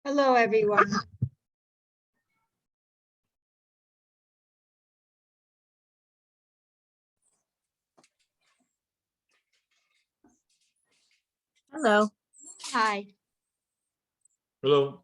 Hello, everyone. Hello. Hi. Hello.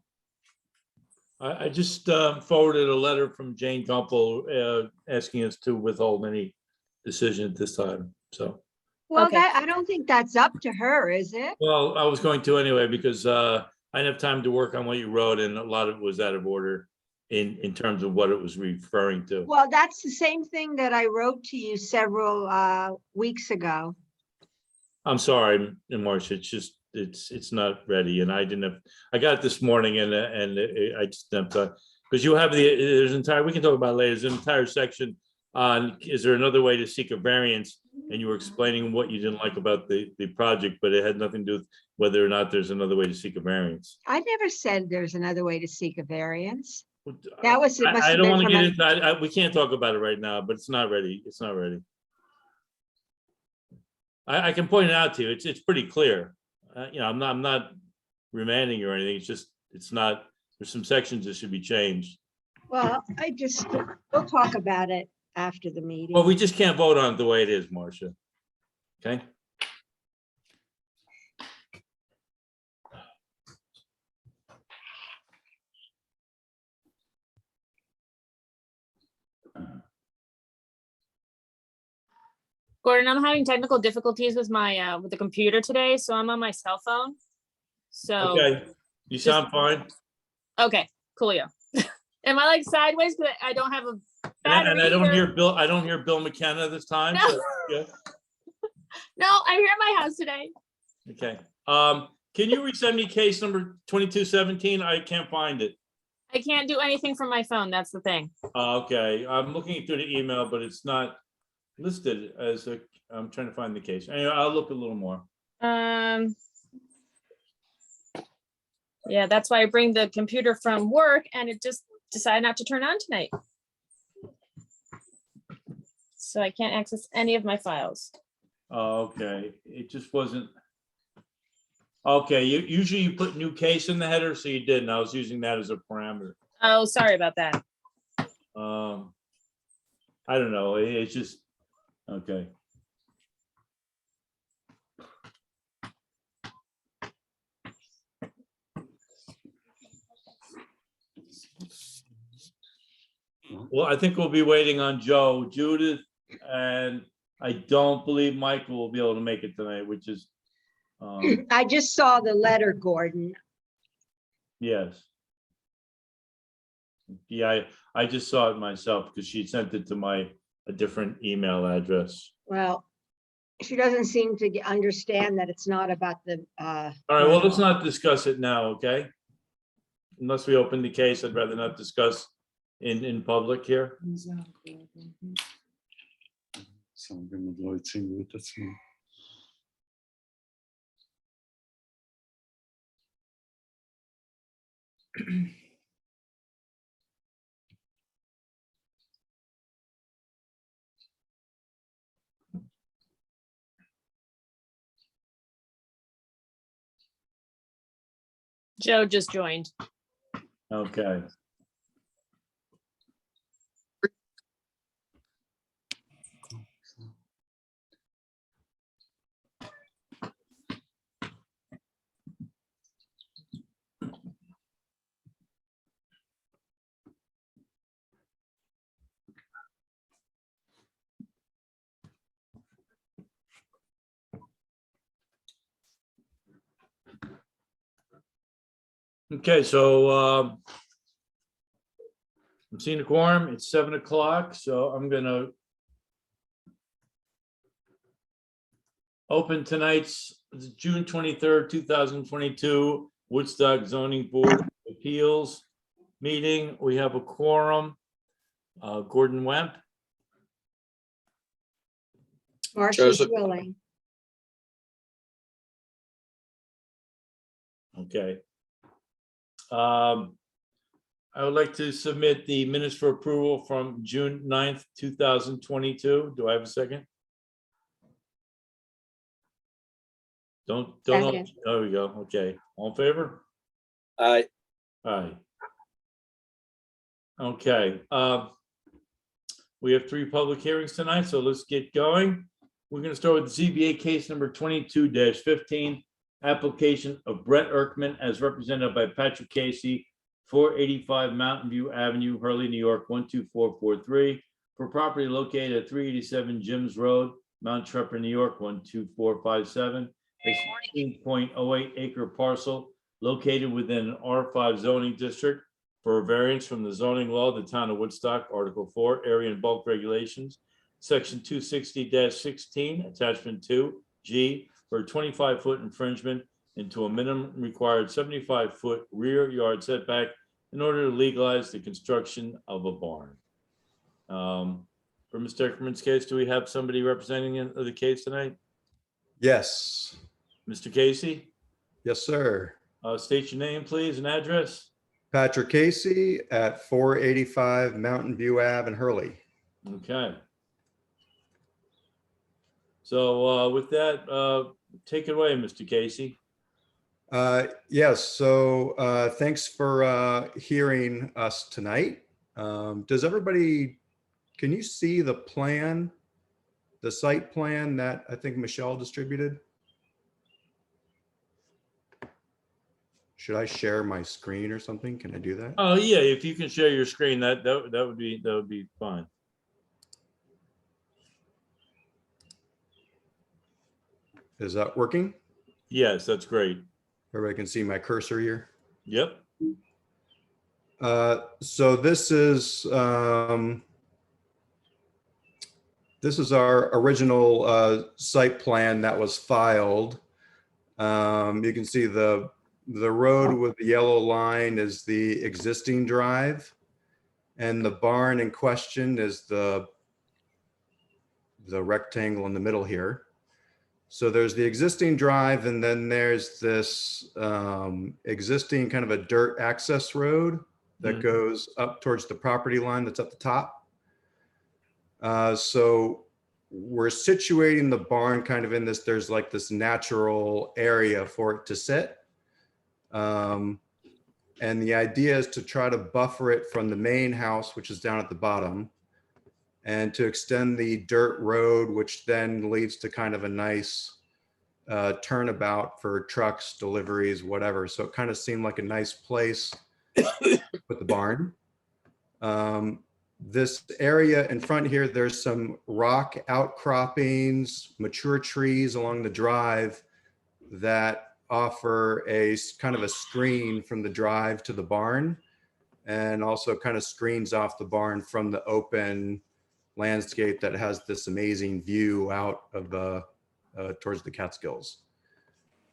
I just forwarded a letter from Jane Gumpel asking us to withhold any decision at this time. So, Well, Okay. I don't think that's up to her, is it? well, I was going to anyway, because I didn't have time to work on what you wrote, and a lot of it was out of order in terms of what it was referring to. Well, that's the same thing that I wrote to you several weeks ago. I'm sorry, Marcia, it's just, it's not ready, and I didn't have, I got it this morning, and I just didn't have, because you have there's entire, we can talk about it later, there's an entire section on, is there another way to seek a variance? And you were explaining what you didn't like about the project, but it had nothing to do with whether or not there's another way to seek a variance. I never said there's another way to seek a variance. That was, it must I have don't been want to from get a- into, we can't talk about it right now, but it's not ready. It's not ready. I can point it out to you. It's pretty clear. You know, I'm not remanding you or anything. It's just, it's not, there's some sections that should be changed. Well, we'll talk about it after the meeting. Well, we just can't vote on it the way it is, Marcia. Okay? Gordon, I'm having technical difficulties with my with the computer today, so I'm on my cell phone. So Okay, you sound fine. okay, cool. Yeah. Am I like sideways because I don't have a battery? And I don't either? hear Bill McKenna this time. No. So, yeah. No, I'm here at my house today. Okay. Can you resend me case number 2217? I can't find it. I can't do anything from my phone. That's the thing. Okay, I'm looking through the email, but it's not listed as a, I'm trying to find the case. Anyway, I'll look a little more. Yeah, that's why I bring the computer from work, and it just decided not to turn on tonight. So I can't access any of my files. Okay, it just wasn't. Okay, usually you put new case in the header, so you didn't. I was using that as a parameter. Oh, sorry about that. I don't know, it's just, okay. Well, I think we'll be waiting on Joe, Judith, and I don't believe Michael will be able to make it tonight, which is, I just saw the letter, Gordon. yes. Yeah, I just saw it myself because she sent it to a different email address. Well, she doesn't seem to understand that it's not about the, All right, well, let's not discuss it now, okay? Unless we open the case, I'd rather not discuss in public here. Joe just joined. Okay. Okay, so I'm seeing the quorum. It's 7 o'clock, so I'm gonna open tonight's June 23rd, 2022 Woodstock Zoning Board of Appeals meeting. We have a quorum. Gordon Wemp, Marcia's Joseph. willing. okay. I would like to submit the minutes for approval from June 9th, 2022. Do I have a second? Don't, Second. there we go. Okay, all in favor? Aye. Aye. Okay, we have 3 public hearings tonight, so let's get going. We're gonna start with ZBA case number 22-15, application of Brett Erkman as represented by Patrick Casey, 485 Mountain View Avenue, Hurley, New York, 12443, for property located at 387 Jims Road, Mount Tremper, New York, 12457, a 16.08 acre parcel located within an R5 zoning district for a variance from the zoning law of the town of Woodstock, Article 4, Area and Bulk Regulations, Section 260-16, Attachment 2, G, for a 25-foot infringement into a minimum required 75-foot rear yard setback in order to legalize the construction of a barn. For Mr. Eckerman's case, do we have somebody representing the case tonight? Yes. Mr. Casey, Yes, sir. state your name, please, and address. Patrick Casey at 485 Mountain View Ave in Hurley. Okay. So with that, take it away, Mr. Casey. Yes, so thanks for hearing us tonight. Does everybody, can you see the plan, the site plan that I think Michelle distributed? Should I share my screen or something? Can I do that? Oh yeah, if you can share your screen, that would be fine. Is that working? Yes, that's great. Everybody can see my cursor here. Yep. So this is our original site plan that was filed. You can see the road with the yellow line is the existing drive, and the barn in question is the rectangle in the middle here. So there's the existing drive, and then there's this existing kind of a dirt access road that goes up towards the property line that's at the top. So we're situating the barn kind of in this, there's like this natural area for it to sit. And the idea is to try to buffer it from the main house, which is down at the bottom, and to extend the dirt road, which then leads to kind of a nice turnabout for trucks, deliveries, whatever. So it kind of seemed like a nice place with the barn. This area in front here, there's some rock outcroppings, mature trees along the drive that offer a kind of a screen from the drive to the barn, and also kind of screens off the barn from the open landscape that has this amazing view out of towards the Catskills.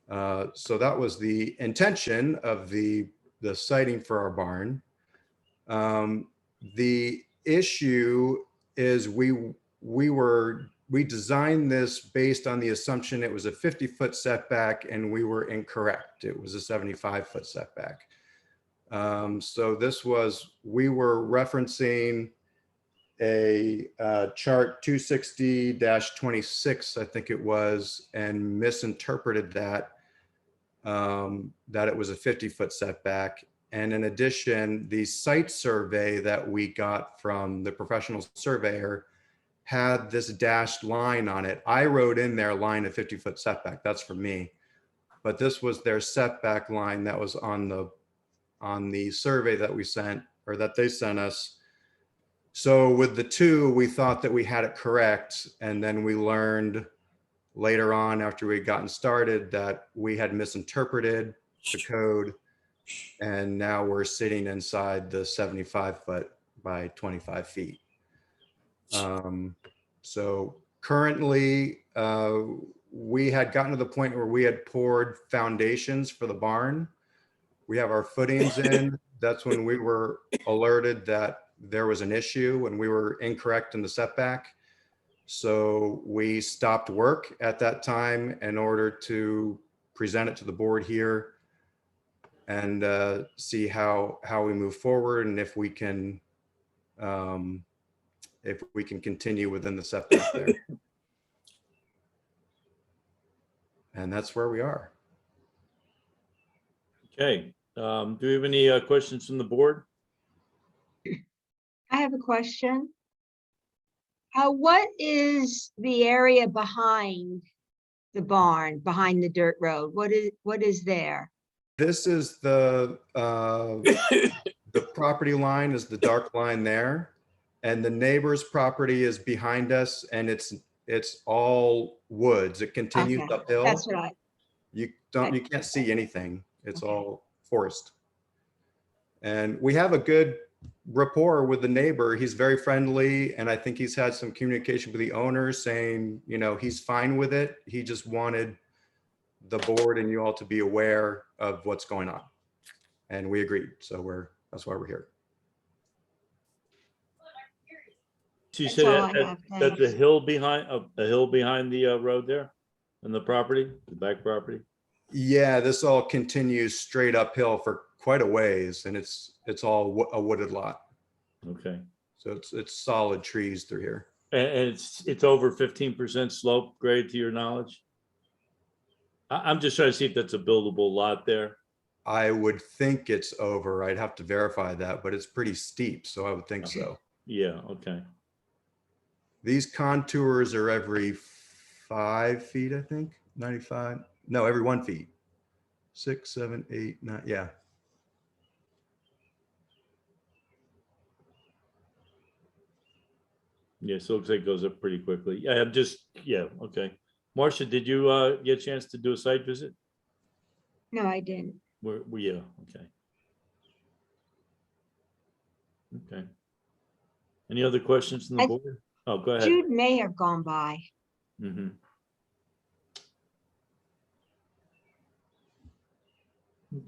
So that was the intention of the siting for our barn. The issue is we designed this based on the assumption it was a 50-foot setback, and we were incorrect. It was a 75-foot setback. So this was, we were referencing a chart 260-26, I think it was, and misinterpreted that, that it was a 50-foot setback. And in addition, the site survey that we got from the professional surveyor had this dashed line on it. I wrote in their line of 50-foot setback, that's for me. But this was their setback line that was on the survey that we sent, or that they sent us. So with the two, we thought that we had it correct. And then we learned later on, after we had gotten started, that we had misinterpreted the code. And now we're sitting inside the 75-foot by 25 feet. So currently, we had gotten to the point where we had poured foundations for the barn. We have our footings in. That's when we were alerted that there was an issue and we were incorrect in the setback. So we stopped work at that time in order to present it to the board here and see how we move forward, and if we can continue within the setback there. And that's where we are. Okay. Do we have any questions from the board? I have a question. What is the area behind the barn, behind the dirt road? What is there? This is the property line is the dark line there. And the neighbor's property is behind us, and it's all woods. It continues Okay, uphill. that's what You can't see anything. It's Okay. all forest. And we have a good rapport with the neighbor. He's very friendly, and I think he's had some communication with the owner saying, you know, he's fine with it. He just wanted the board and you all to be aware of what's going on. And we agreed. So that's why we're here. So you That's said all I that- have, that's a thanks. hill behind, the road there? And the property, the back property? Yeah, this all continues straight uphill for quite a ways, and it's all a wooded lot. Okay. So it's solid trees through here. And it's over 15% slope grade to your knowledge? I'm just trying to see if that's a buildable lot there. I would think it's over. I'd have to verify that, but it's pretty steep, so I would think so. Yeah, okay. These contours are every 5 feet, I think. 95. No, every 1 feet. 6, 7, 8, 9. Yeah. Yeah, so it looks like it goes up pretty quickly. Yeah, okay. Marcia, did you get a chance to do a site visit? No, I didn't. Yeah, okay. Okay. Any other questions from the I- board? Oh, go ahead. Jude may have gone by. Mhm.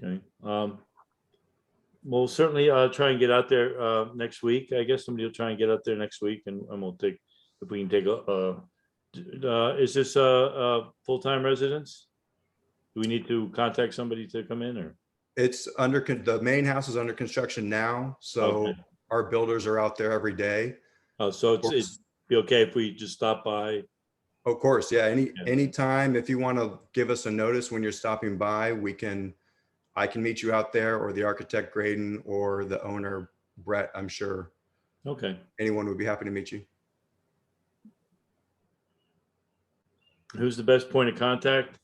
Okay, we'll certainly try and get out there next week. I guess somebody will try and get out there next week, and we'll take, if we can take is this a full-time residence? Do we need to contact somebody to come in, or? It's the main house is under construction now, so Okay. our builders are out there every day. Oh, so it'd be okay if we just stop by? Of course, yeah. Yeah. Anytime, if you want to give us a notice when you're stopping by, I can meet you out there, or the architect Graydon, or the owner Brett. I'm sure Okay. anyone would be happy to meet you. Who's the best point of contact?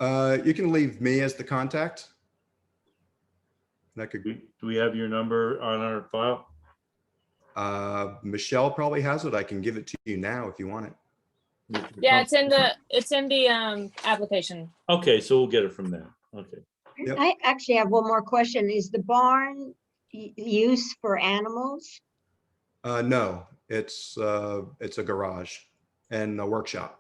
You can leave me as the contact. That could. Do we have your number on our file? Michelle probably has it. I can give it to you now if you want it. Yeah, it's in the application. Okay, so we'll get it from there. Okay. Yep. I actually have one more question. Is the barn used for animals? No, it's a garage and a workshop.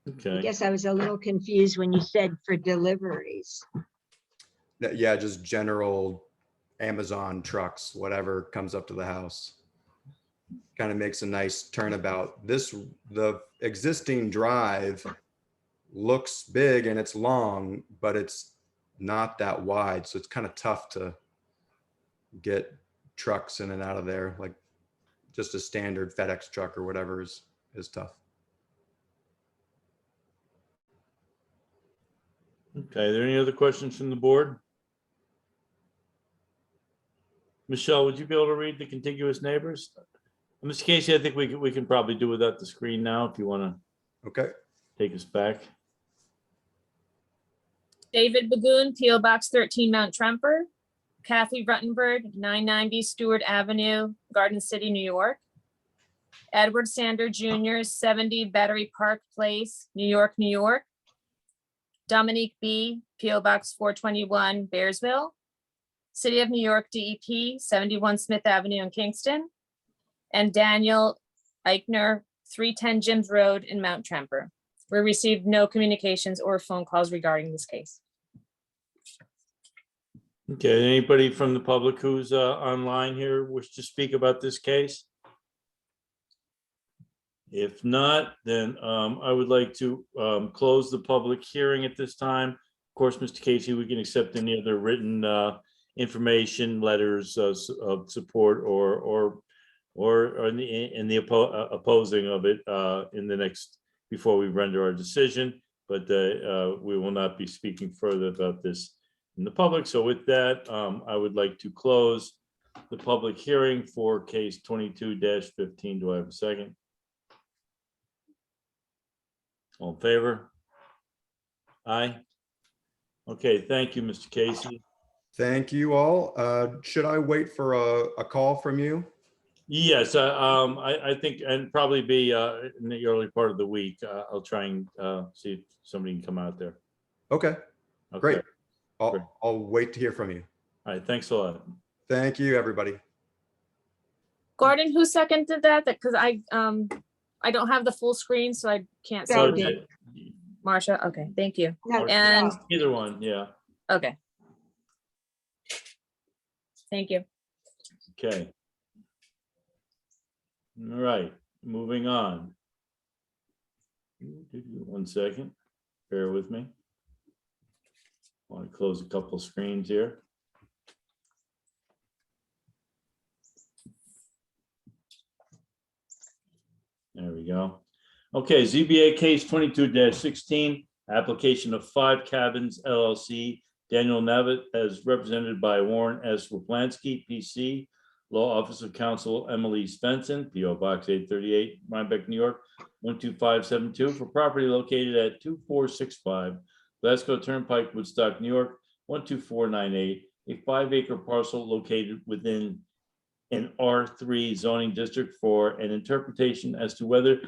I Okay. guess I was a little confused when you said for deliveries. Yeah, just general Amazon trucks, whatever comes up to the house. Kind of makes a nice turnabout. The existing drive looks big and it's long, but it's not that wide. So it's kind of tough to get trucks in and out of there. Like just a standard FedEx truck or whatever is tough. Okay, are there any other questions from the board? Michelle, would you be able to read the contiguous neighbors? In this case, I think we can probably do without the screen now if you want to Okay. take us back. David Bagoon, PO Box 13, Mount Tremper. Kathy Ruttenberg, 990 Stewart Avenue, Garden City, New York. Edward Sander Jr., 70 Battery Park Place, New York, New York. Dominique B., PO Box 421, Bearsville. City of New York, DEP, 71 Smith Avenue in Kingston. And Daniel Eichner, 310 Jims Road in Mount Tremper. We received no communications or phone calls regarding this case. Okay, anybody from the public who's online here wish to speak about this case? If not, then I would like to close the public hearing at this time. Of course, Mr. Casey, we can accept any other written information, letters of support or in the opposing of it in the next, before we render our decision. But we will not be speaking further about this in the public. So with that, I would like to close the public hearing for case 22-15. Do I have a second? All in favor? Aye. Okay, thank you, Mr. Casey. Thank you all. Should I wait for a call from you? Yes, I think, and probably be in the early part of the week. I'll try and see if somebody can come out there. Okay, Okay. great. Great. I'll wait to hear from you. All right, thanks a lot. Thank you, everybody. Gordon, who seconded that? Because I don't have the full screen, so I can't see. So who- did- Marcia, okay, thank you. No, And- Either one, yeah, Okay. Thank you. okay. All right, moving on. 1 second, bear with me. Want to close a couple screens here. There we go. Okay, ZBA case 22-16, application of 5 Cabins LLC, Daniel Navitt, as represented by Warren S. Raplansky, PC, Law Office of Counsel Emily Svensson, PO Box 838, Rhinebeck, New York, 12572, for property located at 2465 Glasgow Turnpike, Woodstock, New York, 12498, a 5-acre parcel located within an R3 zoning district for an interpretation as to whether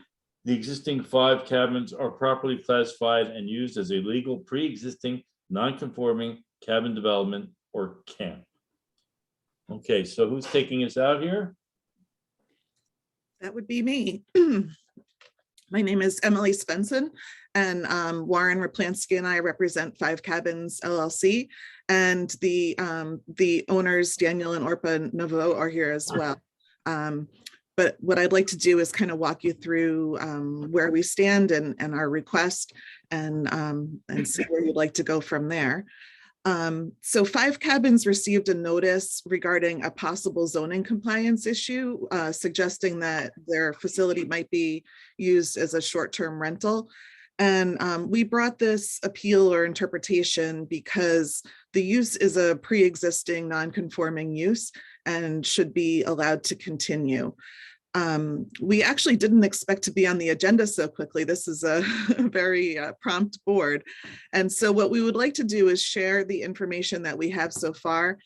the existing 5 cabins are properly classified and used as a legal pre-existing non-conforming cabin development or camp. Okay, so who's taking us out here? That would be me. My name is Emily Svensson, and Warren Raplansky and I represent 5 Cabins LLC, and the owners, Daniel and Orpa Novo, are here as well. But what I'd like to do is kind of walk you through where we stand and our request, and see where you'd like to go from there. So 5 Cabins received a notice regarding a possible zoning compliance issue, suggesting that their facility might be used as a short-term rental. And we brought this appeal or interpretation because the use is a pre-existing non-conforming use and should be allowed to continue. We actually didn't expect to be on the agenda so quickly. This is a very prompt board. And so what we would like to do is share the information that we have so far.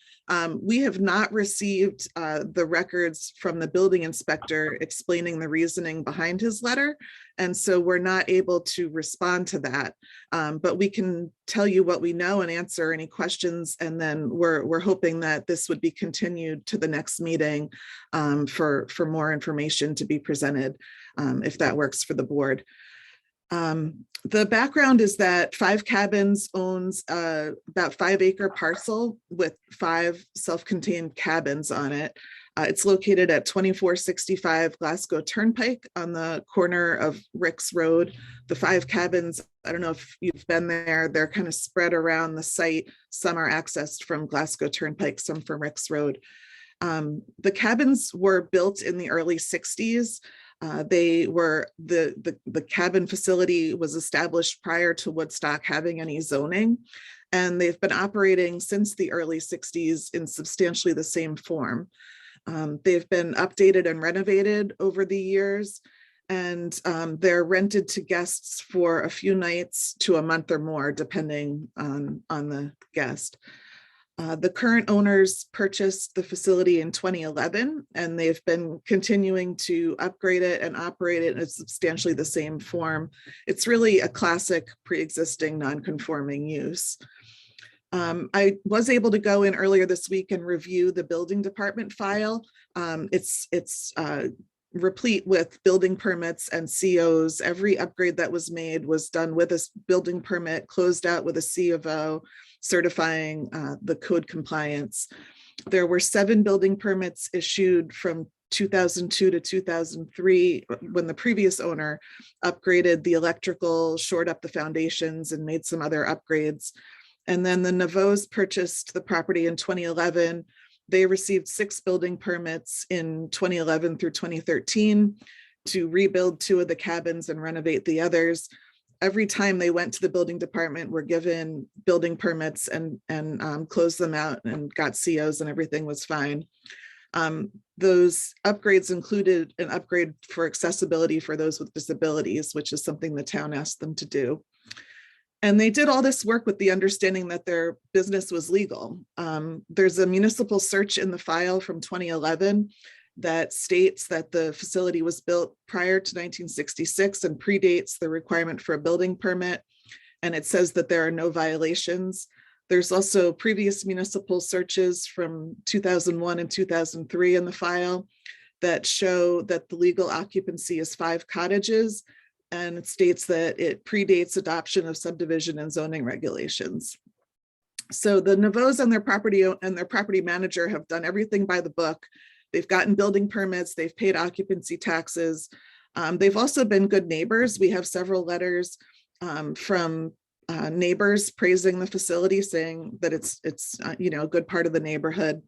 We have not received the records from the building inspector explaining the reasoning behind his letter. And so we're not able to respond to that. But we can tell you what we know and answer any questions. And then we're hoping that this would be continued to the next meeting for more information to be presented, if that works for the board. The background is that 5 Cabins owns about 5-acre parcel with 5 self-contained cabins on it. It's located at 2465 Glasgow Turnpike on the corner of Ricks Road. The 5 cabins, I don't know if you've been there, they're kind of spread around the site. Some are accessed from Glasgow Turnpike, some from Ricks Road. The cabins were built in the early 60s. They were the cabin facility was established prior to Woodstock having any zoning, and they've been operating since the early 60s in substantially the same form. They've been updated and renovated over the years, and they're rented to guests for a few nights to a month or more, depending on the guest. The current owners purchased the facility in 2011, and they've been continuing to upgrade it and operate it in substantially the same form. It's really a classic pre-existing non-conforming use. I was able to go in earlier this week and review the building department file. It's replete with building permits and COs. Every upgrade that was made was done with a building permit, closed out with a C of O, certifying the code compliance. There were 7 building permits issued from 2002 to 2003 when the previous owner upgraded the electrical, shored up the foundations, and made some other upgrades. And then the Navos purchased the property in 2011. They received 6 building permits in 2011 through 2013 to rebuild 2 of the cabins and renovate the others. Every time they went to the building department, were given building permits and closed them out and got COs, and everything was fine. Those upgrades included an upgrade for accessibility for those with disabilities, which is something the town asked them to do. And they did all this work with the understanding that their business was legal. There's a municipal search in the file from 2011 that states that the facility was built prior to 1966 and predates the requirement for a building permit. And it says that there are no violations. There's also previous municipal searches from 2001 and 2003 in the file that show that the legal occupancy is 5 cottages. And it states that it predates adoption of subdivision and zoning regulations. So the Navos and their property manager have done everything by the book. They've gotten building permits, they've paid occupancy taxes. They've also been good neighbors. We have several letters from neighbors praising the facility, saying that it's a good part of the neighborhood.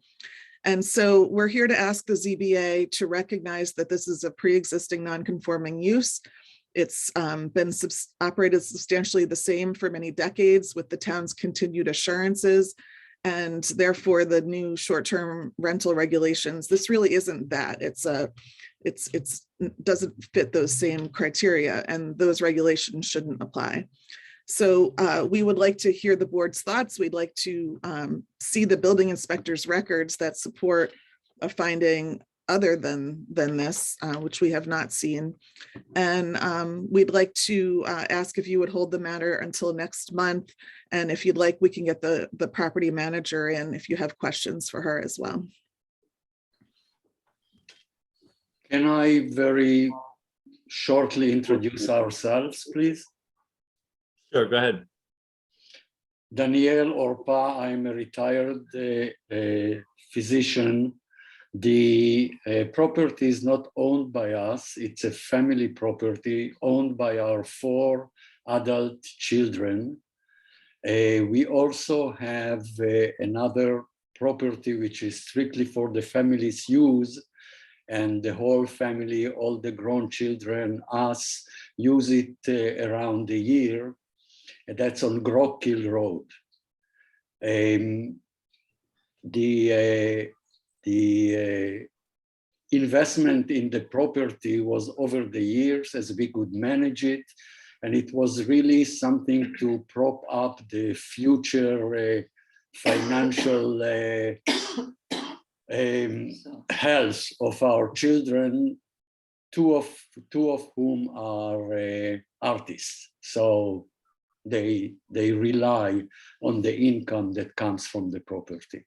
And so we're here to ask the ZBA to recognize that this is a pre-existing non-conforming use. It's been operated substantially the same for many decades with the town's continued assurances, and therefore the new short-term rental regulations, this really isn't that. It doesn't fit those same criteria, and those regulations shouldn't apply. So we would like to hear the board's thoughts. We'd like to see the building inspector's records that support a finding other than this, which we have not seen. And we'd like to ask if you would hold the matter until next month. And if you'd like, we can get the property manager in if you have questions for her as well. Can I very shortly introduce ourselves, please? Sure, go ahead. Daniel Orpa, I'm a retired physician. The property is not owned by us. It's a family property owned by our 4 adult children. We also have another property which is strictly for the family's use, and the whole family, all the grown children, us, use it around the year. And that's on Grockill Road. The investment in the property was over the years as we could manage it. And it was really something to prop up the future financial health of our children, two of whom are artists. So they rely on the income that comes from the property.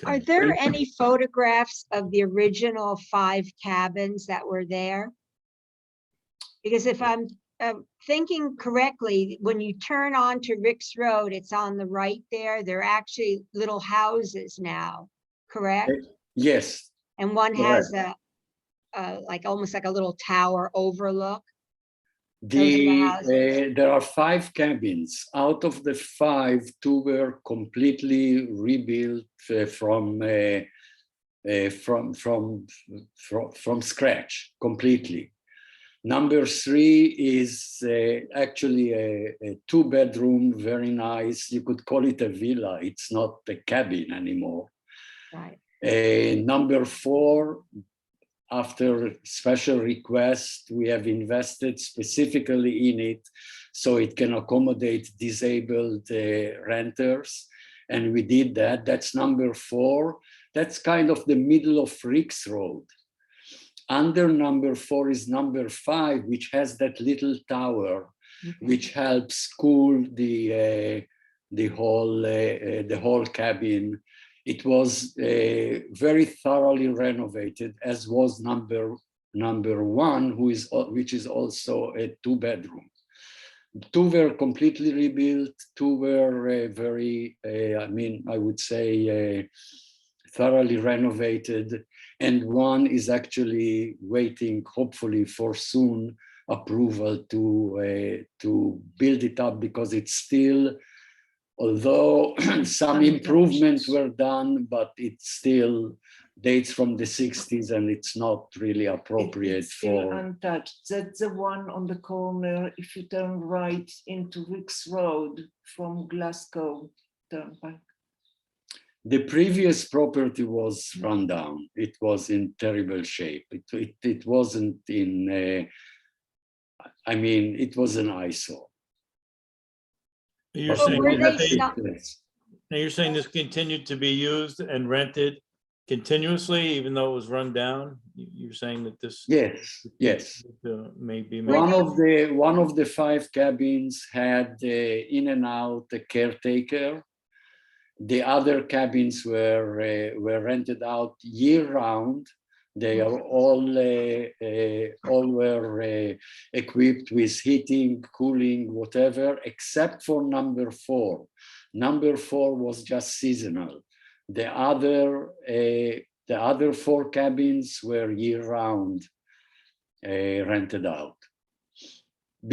Are there any photographs of the original 5 cabins that were there? Because if I'm thinking correctly, when you turn onto Ricks Road, it's on the right there. They're actually little houses now, correct? Yes. And one has a like almost like a little tower overlook. There are 5 cabins. Out of the 5, 2 were completely rebuilt from scratch, completely. Number 3 is actually a 2-bedroom, very nice. You could call it a villa. It's not a cabin anymore. Right. Number 4. After special request, we have invested specifically in it so it can accommodate disabled renters. And we did that. That's number 4. That's kind of the middle of Ricks Road. Under number 4 is number 5, which has that little tower, which helps cool the whole cabin. It was very thoroughly renovated, as was number 1, which is also a 2-bedroom. 2 were completely rebuilt. 2 were very, I would say, thoroughly renovated. And 1 is actually waiting, hopefully, for soon approval to build it up, because it's still, although some improvements were done, but it still dates from the 60s and it's not really appropriate It's still for. untouched. That's the one on the corner. If you turn right into Wicks Road from Glasgow Turnpike. The previous property was run down. It was in terrible shape. It wasn't in, I mean, it was an eyesore. You're Well, saying, were that they they- some- Yes. now you're saying this continued to be used and rented continuously, even though it was run down? You're saying that this Yes, yes. may be. One of the 5 cabins had in and out a caretaker. The other cabins were rented out year round. They are all were equipped with heating, cooling, whatever, except for number 4. Number 4 was just seasonal. The other 4 cabins were year round rented out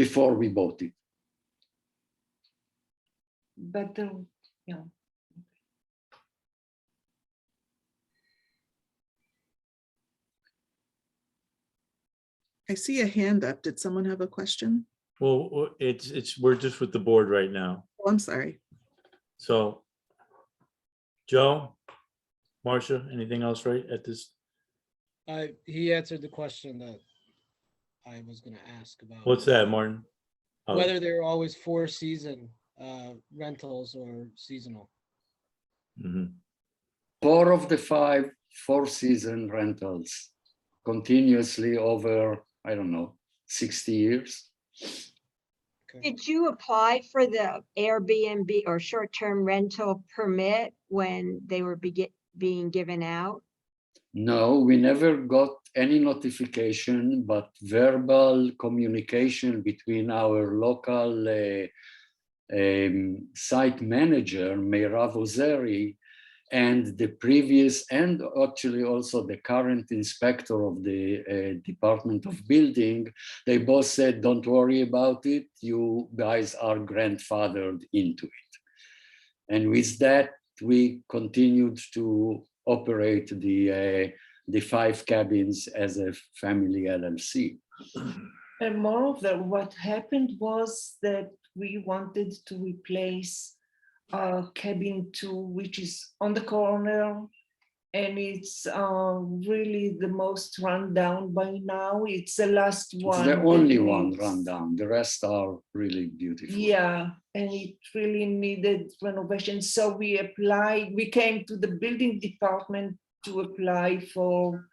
before we bought it. But yeah. I see a hand up. Did someone have a question? Well, we're just with the board right now. Oh, I'm sorry. So, Joe, Marcia, anything else right at this? He answered the question that I was gonna ask about. What's that, Martin? Oh, Whether they're always 4-season rentals or seasonal. mhm. 4 of the 5 4-season rentals continuously over, I don't know, 60 years. Okay. Did you apply for the Airbnb or short-term rental permit when they were being given out? No, we never got any notification, but verbal communication between our local site manager, Meirav Ozeri, and the previous, and actually also the current inspector of the Department of Building. They both said, don't worry about it, you guys are grandfathered into it. And with that, we continued to operate the 5 cabins as a family LLC. And moreover, what happened was that we wanted to replace cabin 2, which is on the corner, and it's really the most run down by now. It's the last one. It's the only that one needs- run down. The rest are really beautiful. Yeah, and it really needed renovation. So we applied, we came to the building department to apply for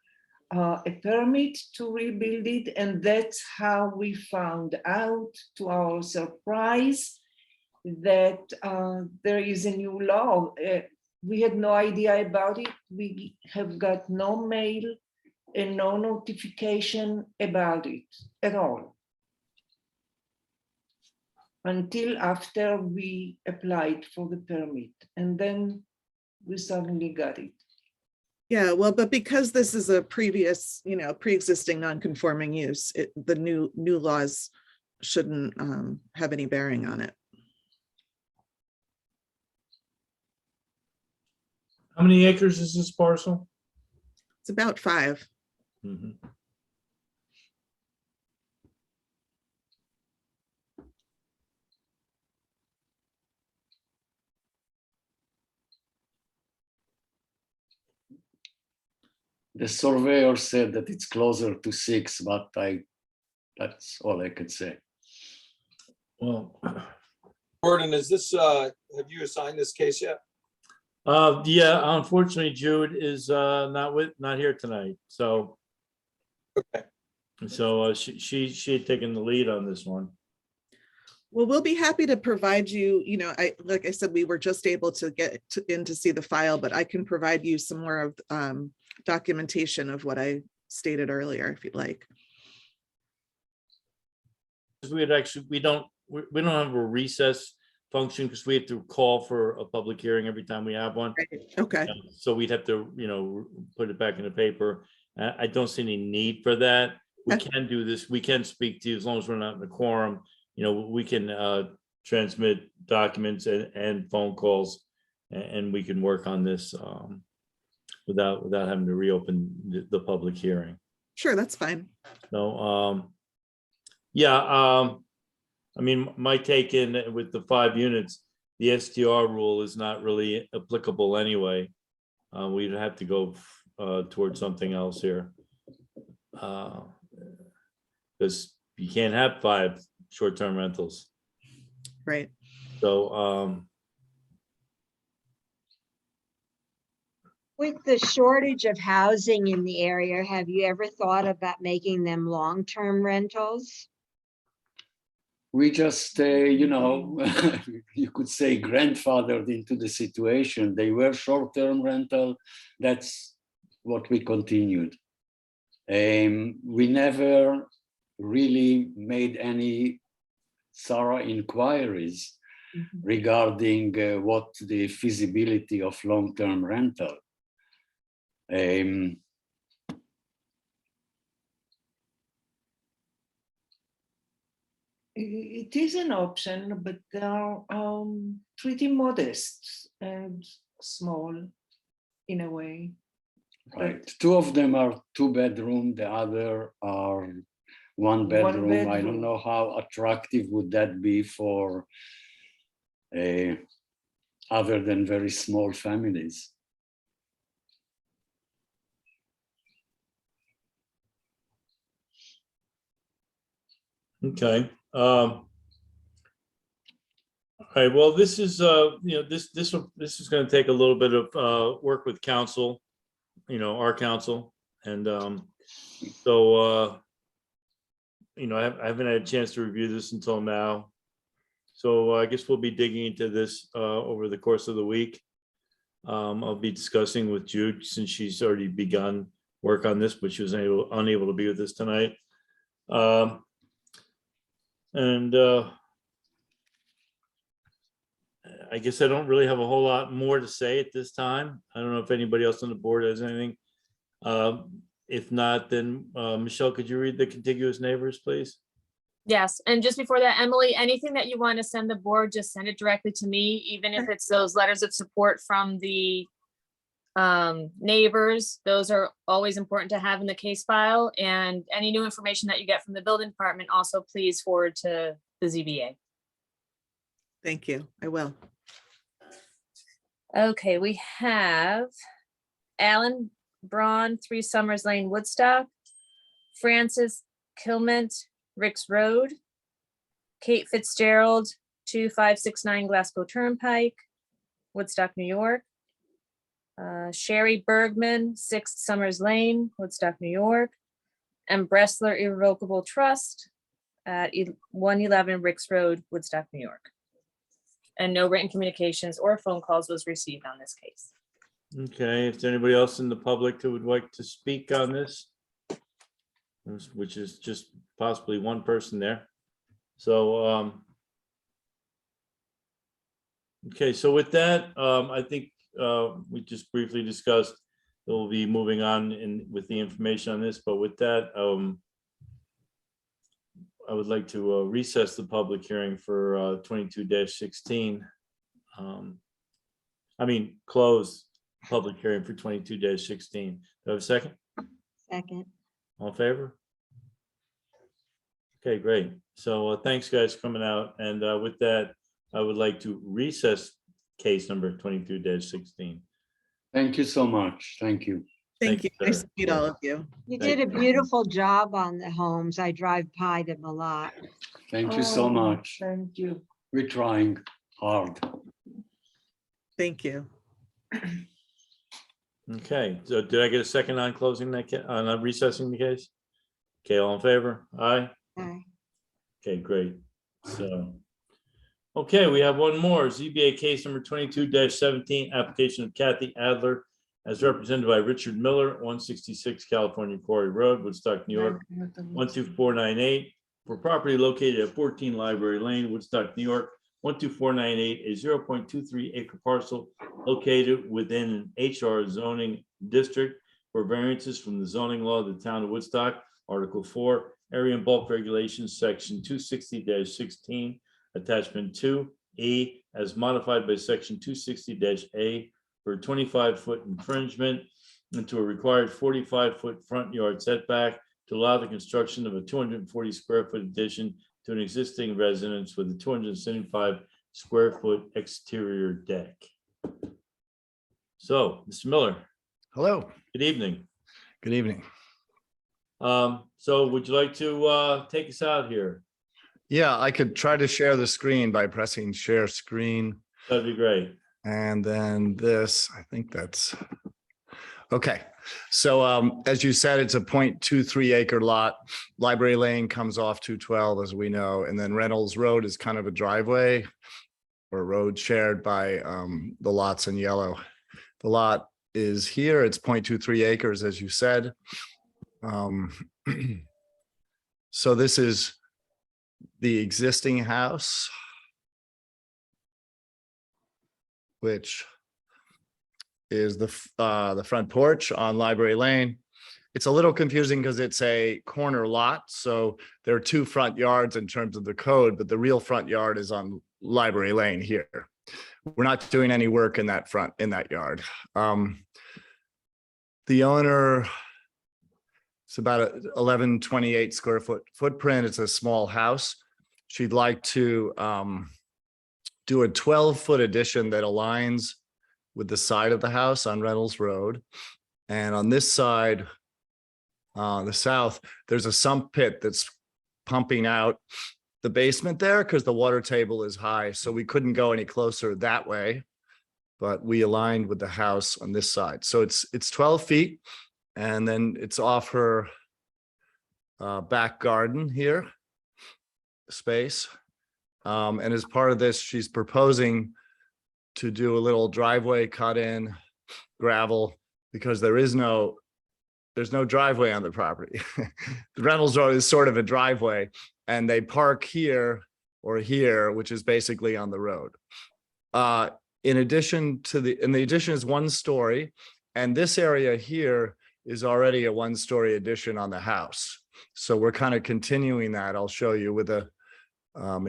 a permit to rebuild it. And that's how we found out, to our surprise, that there is a new law. We had no idea about it. We have got no mail and no notification about it at all, until after we applied for the permit, and then we suddenly got it. Yeah, well, but because this is a previous, pre-existing non-conforming use, the new laws shouldn't have any bearing on it. How many acres is this parcel? It's about 5. Mhm. The surveyor said that it's closer to 6, but that's all I could say. Well, Gordon, is this, have you assigned this case yet? yeah, unfortunately, Jude is not here tonight, so. Okay. So she had taken the lead on this one. Well, we'll be happy to provide you, like I said, we were just able to get in to see the file, but I can provide you some more of documentation of what I stated earlier, if you'd like. We don't have a recess function because we have to call for a public hearing every time we have one. Right. Okay. So we'd have to, put it back in the paper. I don't see any need for that. we Okay. can do this. We can speak to you as long as we're not in the quorum. You know, we can transmit documents and phone calls, and we can work on this without having to reopen the public hearing. Sure, that's fine. So, yeah, I mean, my take in with the 5 units, the STR rule is not really applicable anyway. We'd have to go towards something else here. Because you can't have 5 short-term rentals. Right. So, With the shortage of housing in the area, have you ever thought about making them long-term rentals? We just, you know, you could say grandfathered into the situation. They were short-term rental. That's what we continued. We never really made any thorough inquiries regarding what the feasibility of long-term rental. It is an option, but they are pretty modest and small in a way. Right. 2 of them are 2-bedroom, the other are 1 bedroom. I don't bedroom. know how attractive would that be for other than very small families. okay. All right, well, this is, you know, this is gonna take a little bit of work with council, you know, our council. And so, you know, I haven't had a chance to review this until now. So I guess we'll be digging into this over the course of the week. I'll be discussing with Jude since she's already begun work on this, but she was unable to be with us tonight. And I guess I don't really have a whole lot more to say at this time. I don't know if anybody else on the board has anything. If not, then Michelle, could you read the contiguous neighbors, please? Yes, and just before that, Emily, anything that you want to send the board, just send it directly to me, even if it's those letters of support from the neighbors. Those are always important to have in the case file, and any new information that you get from the building department, also please forward to the ZBA. Thank you. I will. Okay, we have Alan Braun, 3 Summers Lane, Woodstock, Francis Kilment, Ricks Road, Kate Fitzgerald, 2569 Glasgow Turnpike, Woodstock, New York, Sherry Bergman, 6 Summers Lane, Woodstock, New York, and Bressler Irrevocable Trust at 111 Ricks Road, Woodstock, New York. And no written communications or phone calls was received on this case. Okay, is there anybody else in the public who would like to speak on this? Which is just possibly one person there. So, okay, so with that, I think we just briefly discussed, we'll be moving on with the information on this, but with that, I would like to recess the public hearing for 22-16. I mean, close public hearing for 22-16. Do I have a second? Second. All in favor? Okay, great. So thanks, guys, for coming out. And with that, I would like to recess case number 22-16. Thank you so much. Thank you. Thank you. you, Nice sir. to meet all of you. You Thank did a beautiful job on the homes. I drive by them a lot. Thank you so Oh, much. Thank you. We're trying hard. Thank you. Okay, so did I get a second on closing that, on recessing the case? Okay, all in favor? Aye. Aye. Okay, great. So, okay, we have one more. ZBA case number 22-17, application of Kathy Adler as represented by Richard Miller, 166 California Quarry Road, Woodstock, New York, 12498, for property located at 14 Library Lane, Woodstock, New York, 12498, a 0.23 acre parcel located within an HR zoning district for variances from the zoning law of the town of Woodstock Article 4, Area and Bulk Regulations, Section 260-16, Attachment 2E, as modified by Section 260-A for a 25-foot infringement into a required 45-foot front yard setback to allow the construction of a 240 square foot addition to an existing residence with a 275 square foot exterior deck. So, Mr. Miller, Hello, good evening. good evening. So would you like to take us out here? Yeah, I could try to share the screen by pressing share screen. That'd be great. And then this, I think that's, okay. So as you said, it's a 0.23 acre lot. Library Lane comes off 212, as we know, and then Reynolds Road is kind of a driveway or road shared by the lots in yellow. The lot is here, it's 0.23 acres, as you said. So this is the existing house, which is the front porch on Library Lane. It's a little confusing because it's a corner lot, so there are two front yards in terms of the code, but the real front yard is on Library Lane here. We're not doing any work in that yard. The owner, it's about a 1128 square foot footprint. It's a small house. She'd like to do a 12-foot addition that aligns with the side of the house on Reynolds Road. And on this side, the south, there's a sump pit that's pumping out the basement there because the water table is high. So we couldn't go any closer that way, but we aligned with the house on this side. So it's 12 feet. And then it's off her back garden here, space. And as part of this, she's proposing to do a little driveway cut in gravel because there's no driveway on the property. The Reynolds Road is sort of a driveway and they park here or here, which is basically on the road. In addition to the addition is 1 story, and this area here is already a 1-story addition on the house. So we're kind of continuing that. I'll show you with a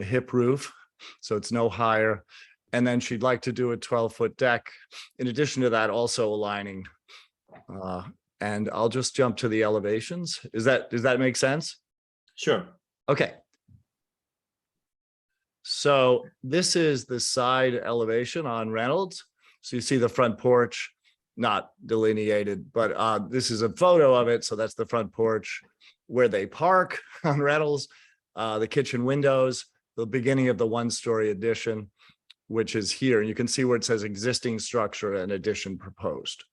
hip roof, so it's no higher. And then she'd like to do a 12-foot deck. In addition to that, also aligning. And I'll just jump to the elevations. Does that make sense? Sure. Okay. So this is the side elevation on Reynolds. So you see the front porch, not delineated, but this is a photo of it. So that's the front porch where they park on Reynolds, the kitchen windows, the beginning of the 1-story addition, which is here. And you can see where it says existing structure and addition proposed.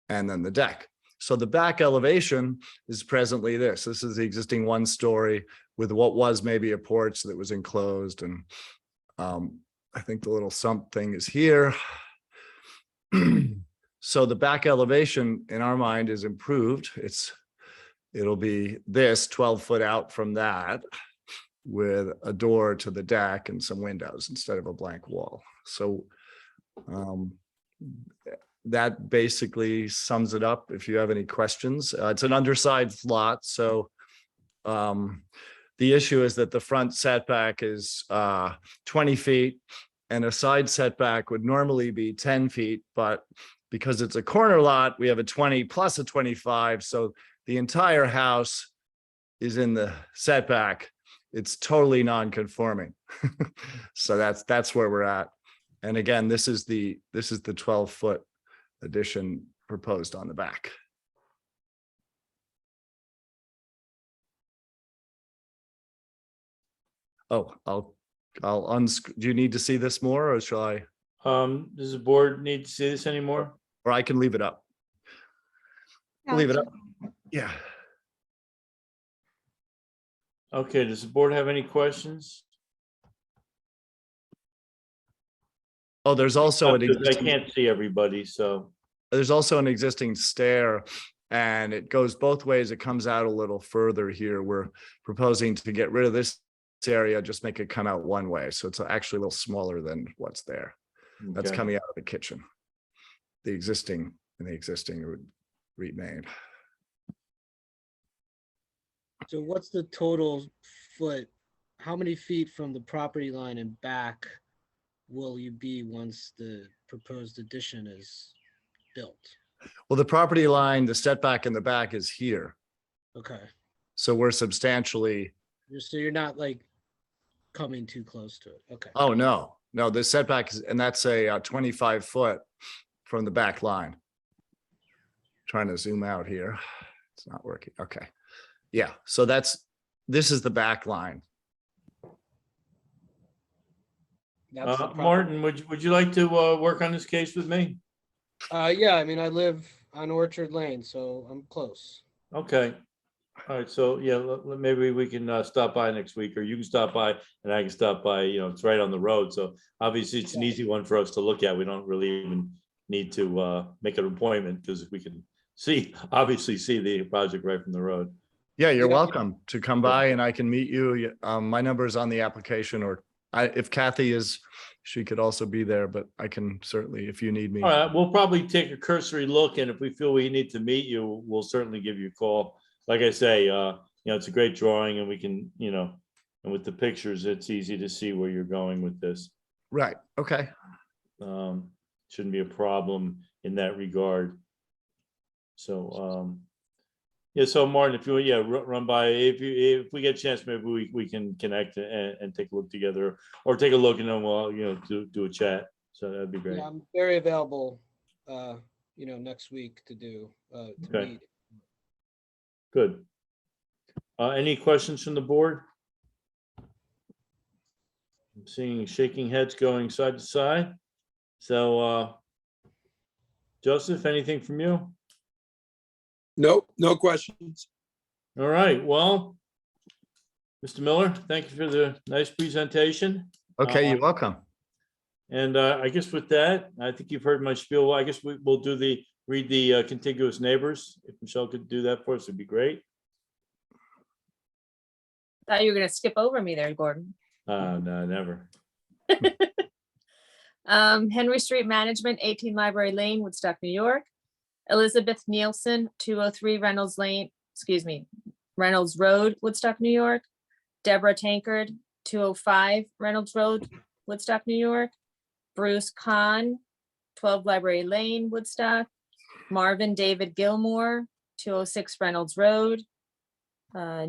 And then the deck. So the back elevation is presently this. This is the existing 1-story with what was maybe a porch that was enclosed. And I think the little sump thing is here. So the back elevation in our mind is improved. It'll be this 12-foot out from that with a door to the deck and some windows instead of a blank wall. So that basically sums it up. If you have any questions, it's an undersized lot. So the issue is that the front setback is 20 feet and a side setback would normally be 10 feet, but because it's a corner lot, we have a 20 plus a 25. So the entire house is in the setback. It's totally non-conforming. So that's where we're at. And again, this is the 12-foot addition proposed on the back. Oh, I'll do you need to see this more or shall I? Does the board need to see this anymore? Or I can leave it up. No, Leave it it's up. Yeah. Okay, does the board have any questions? Oh, there's also an I can't see everybody, so. there's also an existing stair and it goes both ways. It comes out a little further here. We're proposing to get rid of this area, just make it come out one way. So it's actually a little smaller than what's there. That's Okay. coming out of the kitchen. The existing would remain. So what's the total foot? How many feet from the property line and back will you be once the proposed addition is built? Well, the property line, the setback in the back is here. Okay, So we're substantially, so you're not like coming too close to it. Okay. oh, no, the setback is, and that's a 25 foot from the back line. Trying to zoom out here. It's not working. Okay. Yeah, so this is the back line. That's the property. Martin, would you like to work on this case with me? Yeah, I mean, I live on Orchard Lane, so I'm close. Okay. All right, so yeah, maybe we can stop by next week, or you can stop by and I can stop by, it's right on the road. So obviously it's an Right. easy one for us to look at. We don't really even need to make an appointment because we can obviously see the project right from the road. Yeah, you're Yeah. welcome to come by and I can meet you. My number is on the application, or if Kathy is, she could also be there, but I can certainly, if you need me. All right, we'll probably take a cursory look, and if we feel we need to meet you, we'll certainly give you a call. Like I say, it's a great drawing, and we can, and with the pictures, it's easy to see where you're going with this. Right, okay. Shouldn't be a problem in that regard. So, yeah, so Martin, if you, run by, if we get a chance, maybe we can connect and take a look together, or take a look and then we'll, do a chat. So that'd be great. Yeah, I'm very available, next week to Okay. meet. Good. Any questions from the board? I'm seeing shaking heads going side to side. So, Joseph, anything from you? Nope, no questions. All right, well, Mr. Miller, thank you for the nice presentation. Okay, you're welcome. And I guess with that, I think you've heard my spiel. I guess we'll read the contiguous neighbors. If Michelle could do that for us, it'd be great. Thought you were gonna skip over me there, Gordon. No, never. Henry Street Management, 18 Library Lane, Woodstock, New York. Elizabeth Nielsen, 203 Reynolds Road, Woodstock, New York. Deborah Tankard, 205 Reynolds Road, Woodstock, New York. Bruce Kahn, 12 Library Lane, Woodstock. Marvin David Gilmore, 206 Reynolds Road.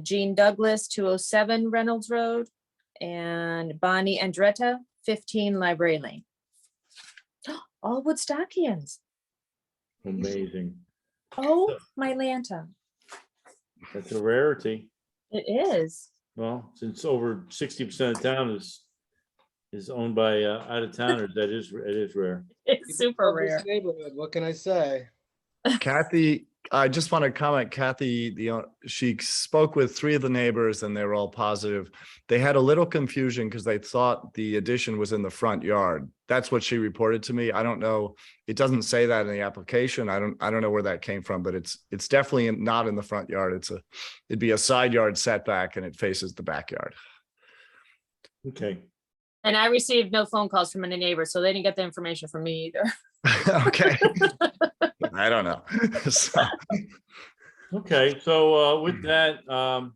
Jean Douglas, 207 Reynolds Road. And Bonnie Andretta, 15 Library Lane. All Woodstockians. Amazing. Oh, my Lanta. That's a rarity. It is. Well, since over 60% of town is owned by out of towners, it is rare. It's super Love this rare. neighborhood, what can I say? Kathy, I just want to comment, Kathy, she spoke with 3 of the neighbors and they were all positive. They had a little confusion because they thought the addition was in the front yard. That's what she reported to me. I don't know. It doesn't say that in the application. I don't know where that came from, but it's definitely not in the front yard. It'd be a side yard setback and it faces the backyard. Okay. And I received no phone calls from any neighbors, so they didn't get the information from me either. Okay. I don't know. So, Okay, so with that, I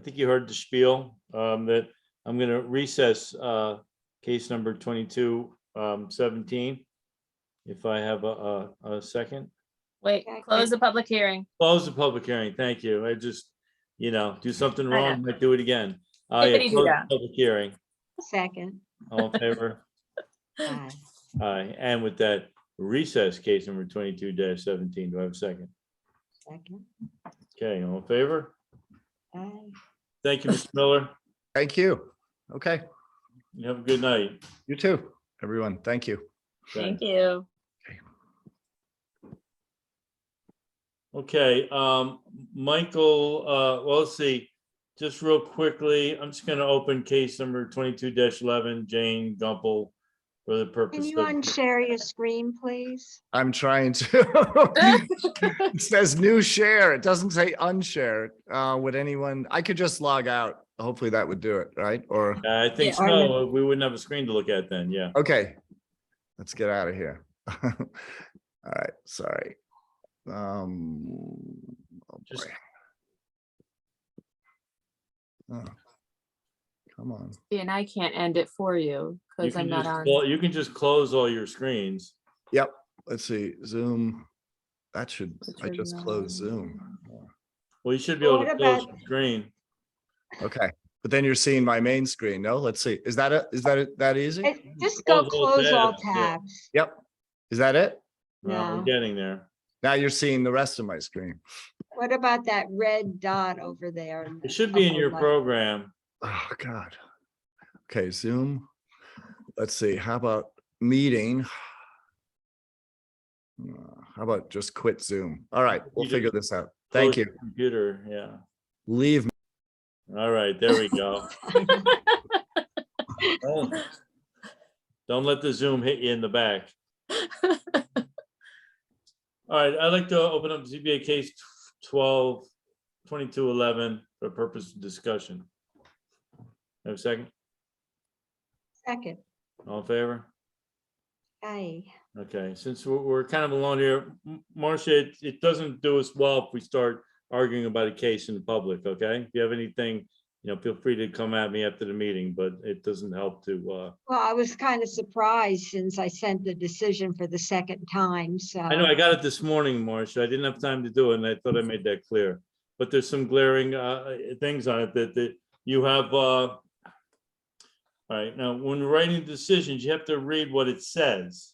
think you heard the spiel, that I'm gonna recess case number 2217. If I have a second. Wait, close the public hearing. Close the public hearing. Thank you. I just, do something I know. wrong, might do it again. Hippity Close doo-dah. the public hearing. Second. All in favor? Aye. Aye. And with that, recess case number 22-17. Do I have a second? Second. Okay, all in favor? Aye. Thank you, Mr. Miller. thank you. Okay, You have a good night. you too, everyone. Thank you. Thank you. Okay, Michael, well, let's see, just real quickly, I'm just gonna open case number 22-11, Jane Gumpel, for the Can purpose you of, unshare your screen, please? I'm trying to. It says new share. It doesn't say unshare. Would anyone, I could just log out. Hopefully that would do it, right? Or, I think Yeah. so, we wouldn't have a screen to look at then, yeah. okay, let's get out of here. All right, sorry. Oh Just- boy. Oh, come on. And I can't end it for you You because can I'm not just, on. you can just close all your screens. Yep. Let's see. Zoom. That should, I Which just is, closed Zoom. Well, you should be able What to close about- the screen. Okay. But then you're seeing my main screen. No, let's see. Is that that easy? Just go Close all close all tabs, yeah. tabs. Yep. Is that it? Well, No. we're getting there. Now you're seeing the rest of my screen. What about that red dot over there? in It the should be in upper your left? program. Oh, God. Okay, Zoom. Let's see. How about meeting? How about just quit Zoom? All right, we'll You figure just this out. Thank Close you. your Computer, yeah. Leave. All right, there we go. Don't let the Zoom hit you in the back. All right, I'd like to open up ZBA case 12-2211 for purpose of discussion. Have a second? Second. All in favor? Aye. Okay, since we're kind of alone here, Marcia, it doesn't do us well if we start arguing about a case in public, okay? If you have anything, feel free to come at me after the meeting, but it doesn't help to, Well, I was kind of surprised since I sent the decision for the second time, so. I know I got it this morning, Marcia. I didn't have time to do it, and I thought I made that clear. But there's some glaring things on it that you have. All right, now when writing decisions, you have to read what it says.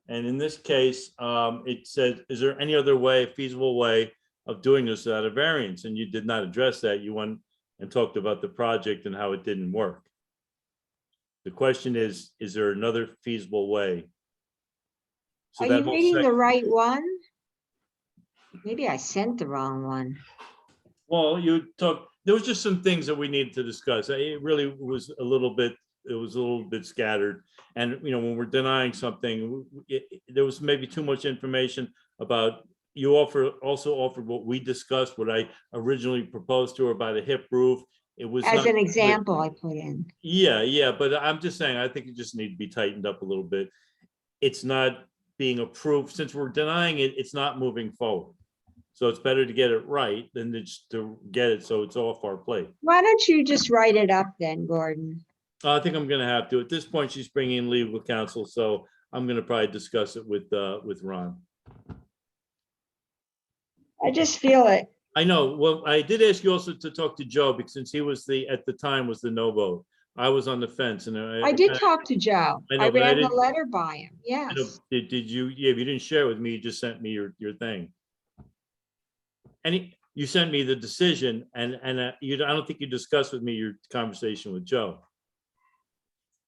And in this case, it said, "Is there any other way, feasible way of doing this without a variance?" And you did not address that. You went and talked about the project and how it didn't work. The question is there another feasible way? So Are that you whole reading the section- right one? Maybe I sent the wrong one. Well, there was just some things that we needed to discuss. It really was a little bit scattered. And, when we're denying something, there was maybe too much information about, you also offered what we discussed, what I originally proposed to her about a hip roof. It was As not an clear. example I put in. Yeah, but I'm just saying, I think it just needs to be tightened up a little bit. It's not being approved. Since we're denying it, it's not moving forward. So it's better to get it right than just to get it so it's off our plate. Why don't you just write it up then, Gordon? I think I'm gonna have to. At this point, she's bringing in legal counsel, so I'm gonna probably discuss it with Ron. I just feel it. I know. Well, I did ask you also to talk to Joe, because since he was at the time was the no vote. I was on the fence, and I did talk to Joe. I know, I but I ran the didn't- letter by him, I know, yes. did you? Yeah, if you didn't share it with me, you just sent me your thing. And you sent me the decision, and I don't think you discussed with me your conversation with Joe.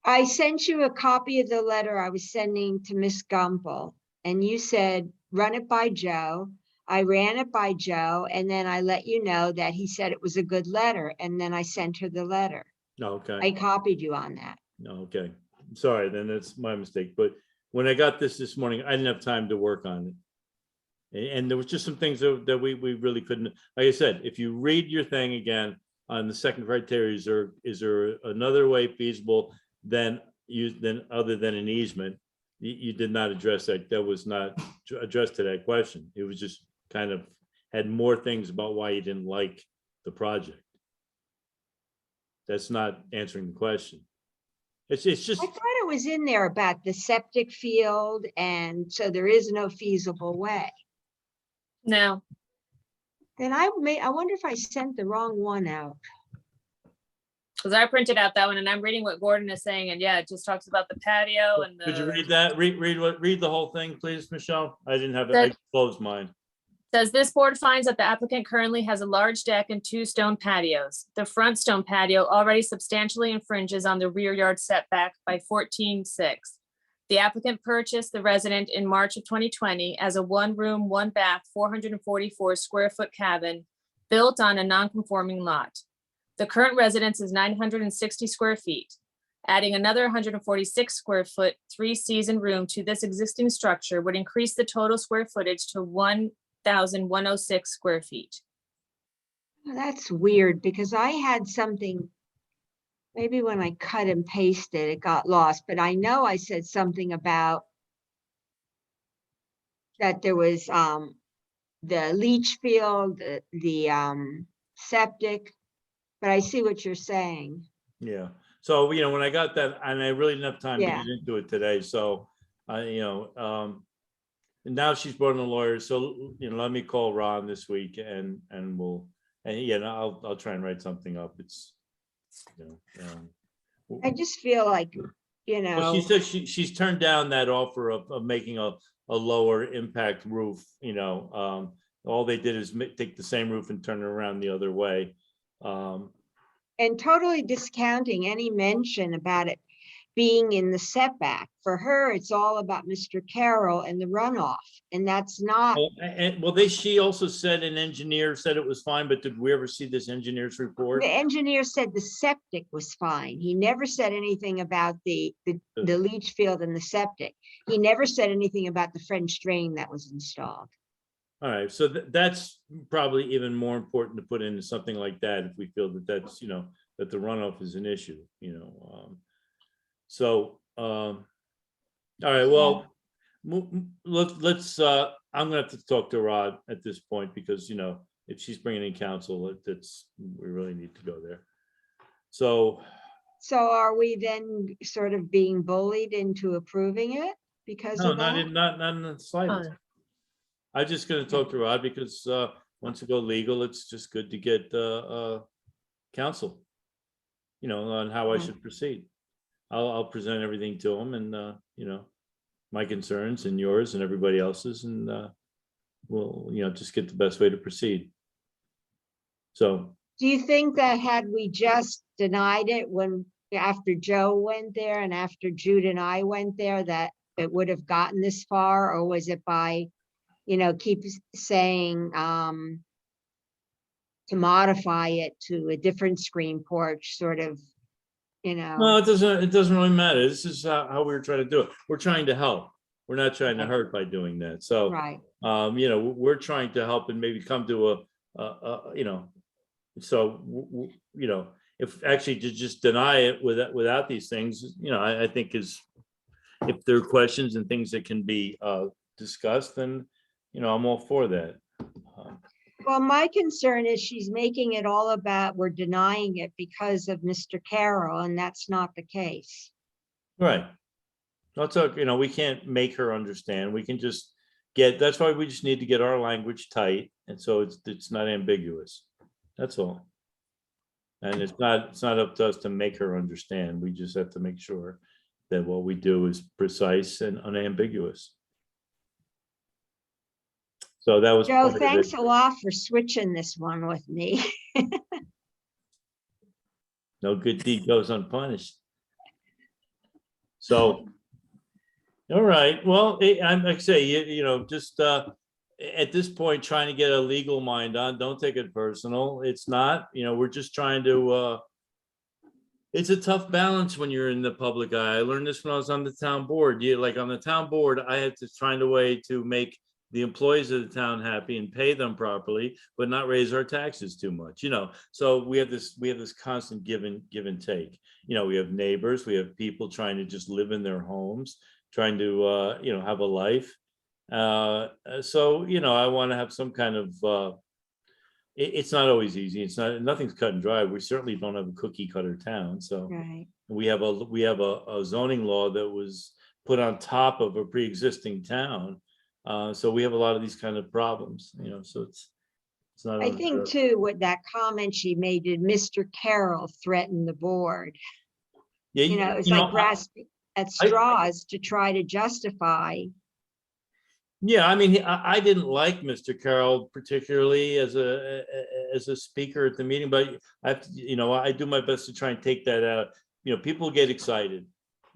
I sent you a copy of the letter I was sending to Miss Gumpel, and you said, run it by Joe. I ran it by Joe, and then I let you know that he said it was a good letter, and then I sent her the letter. No, okay. I copied you on that. No, okay. Sorry, then that's my mistake. But when I got this morning, I didn't have time to work on it. And there was just some things that we really couldn't, like I said, if you read your thing again on the second criteria, is there another way feasible than other than an easement? You did not address that. That was not addressed to that question. It was just kind of had more things about why you didn't like the project. That's not answering the question. It's just, I thought it was in there about the septic field, and so there is no feasible way. No, Then I wonder if I sent the wrong one out. because I printed out that one and I'm reading what Gordon is saying, and yeah, it just talks about the patio and could you the, read that? Read the whole thing, please, Michelle? I didn't have it. I closed mine. says this board finds that the applicant currently has a large deck and 2 stone patios. The front stone patio already substantially infringes on the rear yard setback by 14.6. The applicant purchased the resident in March of 2020 as a 1-room, 1-bath, 444 square foot cabin built on a non-conforming lot. The current residence is 960 square feet. Adding another 146 square foot 3-season room to this existing structure would increase the total square footage to 1,106 square feet. Well, that's weird because I had something, maybe when I cut and pasted, it got lost, but I know I said something about that there was the leach field, the septic. but I see what you're saying. Yeah, so, when I got that, and I really didn't have time to Yeah. get into it today, so, and now she's brought in a lawyer, so, let me call Ron this week and we'll, and yeah, I'll try and write something up. It's, I just feel like, well, she said she's turned down that offer of making a lower impact roof, all they did is take the same roof and turn it around the other way. and totally discounting any mention about it being in the setback. For her, it's all about Mr. Carroll and the runoff, and that's not, She also said an engineer said it was fine, but did we ever see this engineer's report? the engineer said the septic was fine. He never said anything about the leach field and the septic. He never said anything about the French drain that was installed. All right, so that's probably even more important to put into something like that if we feel that that's, that the runoff is an issue, So, all right, well, let's, I'm gonna have to talk to Rod at this point because, if she's bringing in counsel, we really need to go there. So, are we then sort of being bullied into approving it because no, of that? not in the slightest. I'm just gonna talk to Rod because, once we go legal, it's just good to get, counsel, on how I should proceed. I'll present everything to him and, my concerns and yours and everybody else's, and we'll, just get the best way to proceed. So, Do you think that had we just denied it after Joe went there and after Jude and I went there, that it would have gotten this far, or was it by, keep saying to modify it to a different screen porch, sort of, no, it doesn't really matter. This is how we're trying to do it. We're trying to help. We're not trying to hurt by doing that. So, right? we're trying to help and maybe come to so, if actually to just deny it without these things, I think is, if there are questions and things that can be discussed, then, I'm all for that. Well, my concern is she's making it all about we're denying it because of Mr. Carroll, and that's not the case. Right. That's we can't make her understand. We can just that's why we just need to get our language tight. And so it's not ambiguous. That's all. And it's not up to us to make her understand. We just have to make sure that what we do is precise and unambiguous. So that was. Joe, thanks a lot for switching this one with me. No good deed goes unpunished. So, all right, well, I'm like I say, just at this point, trying to get a legal mind on, don't take it personal. It's not, we're just trying to, it's a tough balance when you're in the public eye. I learned this when I was on the town board. Like on the town board, I had to find a way to make the employees of the town happy and pay them properly, but not raise our taxes too much, So we have this constant give and take. We have neighbors, we have people trying to just live in their homes, trying to have a life. So I want to have some kind of. It's not always easy. Nothing's cut and dry. We certainly don't have a cookie cutter town. So Right. we have a zoning law that was put on top of a pre-existing town. So we have a lot of these kind of problems, so it's not. I think too, with that comment she made, did Mr. Carroll threaten the board? Yeah, it's like grasping at straws to try to justify. Yeah, I mean, I didn't like Mr. Carroll particularly as a speaker at the meeting, but I have to, I do my best to try and take that out. People get excited,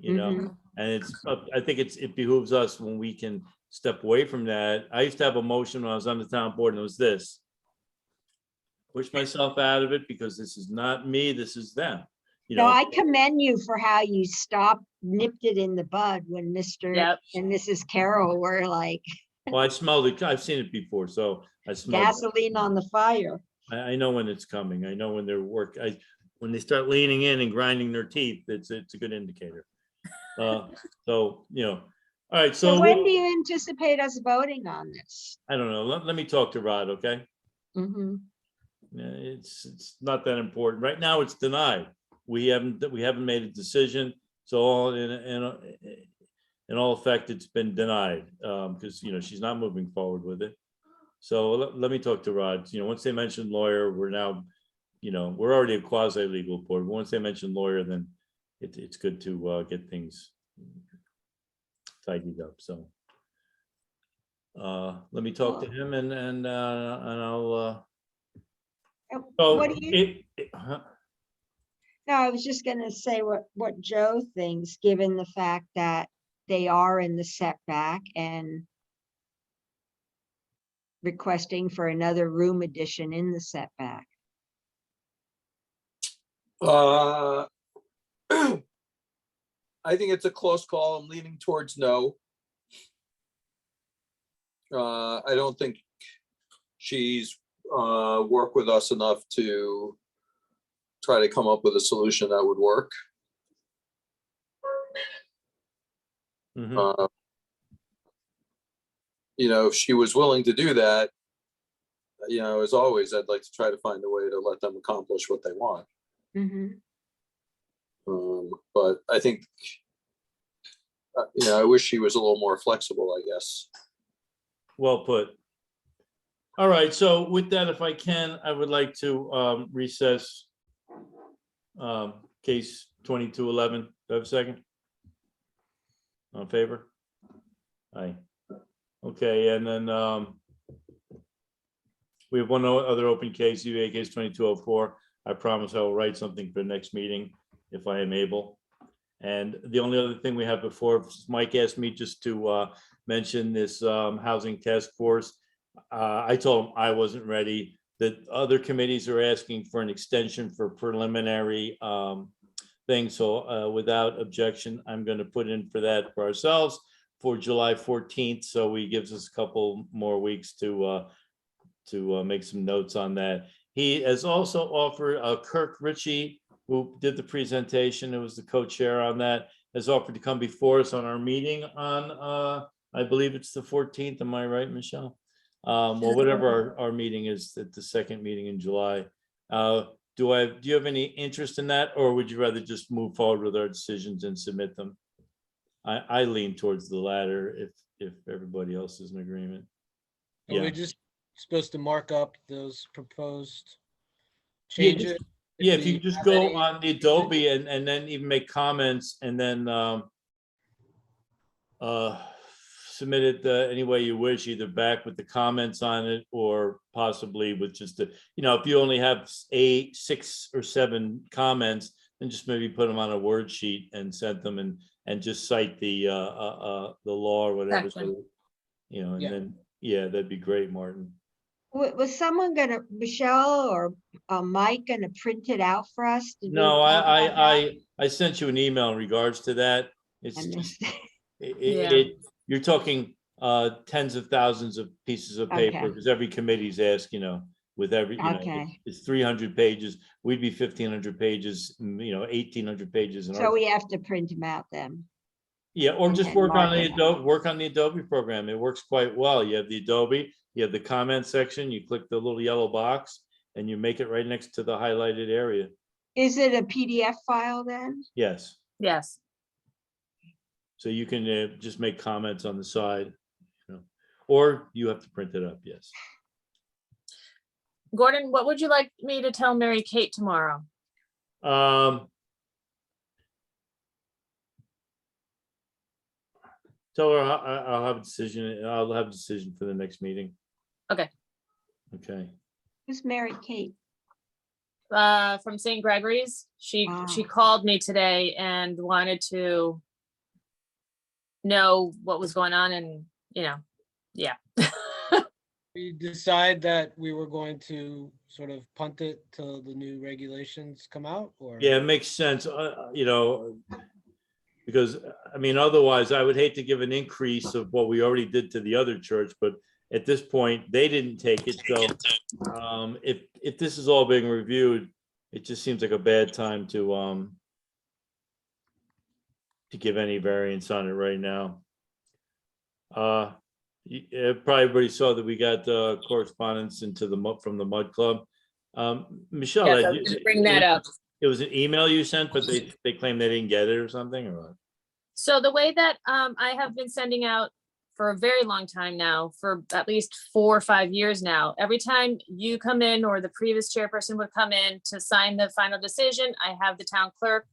and I think it behooves us when we can step away from that. I used to have a motion when I was on the town board, and it was this: push myself out of it because this is not me, this is them. No, I commend you for how you nipped it in the bud when Mr. and Mrs. Carroll were like. Well, I smelled it. I've seen it before, so I smelled gasoline on the fire. I know when it's coming. I know when they're when they start leaning in and grinding their teeth, it's a good indicator. So all right. So when do you anticipate us voting on this? I don't know. Let me talk to Rod, okay? it's not that important. Right now, it's denied. We haven't made a decision. So all in all effect, it's been denied, because, you know, she's not moving forward with it. So let me talk to Rod. You know, once they mentioned lawyer, we're now, you know, we're already a quasi-legal board. But once they mention lawyer, then it's good to get things tidied up. So let me talk to him and I'll. So What do you? No, I was just gonna say what Joe thinks, given the fact that they are in the setback and requesting for another room addition in the setback. I think it's a close call. I'm leaning towards no. I don't think she's worked with us enough to try to come up with a solution that would work. Mhm. You know, if she was willing to do that, you know, as always, I'd like to try to find a way to let them accomplish what they want. Mhm. But I think, you know, I wish she was a little more flexible, I guess. Well put. All right, so with that, if I can, I would like to recess case 2211. Do I have a second? On favor? Aye. Okay, and then we have one other open case, ZBA case 2204. I promise I will write something for the next meeting if I am able. And the only other thing we have before, Mike asked me just to mention this housing task force. I told him I wasn't ready. That other committees are asking for an extension for preliminary things. So without objection, I'm going to put in for that for ourselves for July 14th. So he gives us a couple more weeks to make some notes on that. He has also offered Kirk Ritchie, who did the presentation, who was the co-chair on that, has offered to come before us on our meeing on, I believe it's the 14th. Am I right, Michelle? Well, whatever our meeting is, at the second meeting in July. Do you have any interest in that, or would you rather just move forward with our decisions and submit them? I lean towards the latter if everybody else is in agreement. Are Yeah. we just supposed to mark up those proposed Yeah, changes? Yeah, if you we could just have go any- on the Adobe and then even make comments and then submit it any way you wish, either back with the comments on it or possibly with just the, you know, if you only have 8, 6 or 7 comments, then just maybe put them on a word sheet and send them and just cite the law or whatever. Exactly. So, you know, and Yeah. then, yeah, that'd be great, Martin. Was someone gonna, Michelle or Mike, gonna print it out for us? Did we No, talk about that? I sent you an email in regards to that. It's I just, missed it. Yeah. you're talking tens of thousands of pieces of paper, Okay. because every committee's asked, you know, with every, you know, Okay. it's 300 pages. We'd be 1,500 pages, you know, 1,800 pages. In So our, we have to print them out then. yeah, or and just then work on mark the it up. Adobe, program. It works quite well. You have the Adobe, you have the comment section, you click the little yellow box and you make it right next to the highlighted area. Is it a PDF file then? Yes. Yes. So you can just make comments on the side, you know, or you have to print it up. Yes. Gordon, what would you like me to tell Mary Kate tomorrow? Tell her I'll have a decision. I'll have a decision for the next meeting. Okay. Okay. Who's Mary Kate? From St. Gregory's. She Wow. called me today and wanted to know what was going on, and you know, yeah. We decide that we were going to sort of punt it till the new regulations come out, or? Yeah, it makes sense, you know, because I mean, otherwise I would hate to give an increase of what we already did to the other church, but at this point, they didn't take it. So if this is all being reviewed, it just seems like a bad time to give any variance on it right now. Probably everybody saw that we got correspondence into from the Mud Club. Michelle, Yes, I was gonna bring that up. it was an email you sent, but they claim they didn't get it or something, or what? So the way that I have been sending out for a very long time now, for at least 4 or 5 years now, every time you come in or the previous chairperson would come in to sign the final decision, I have the town clerk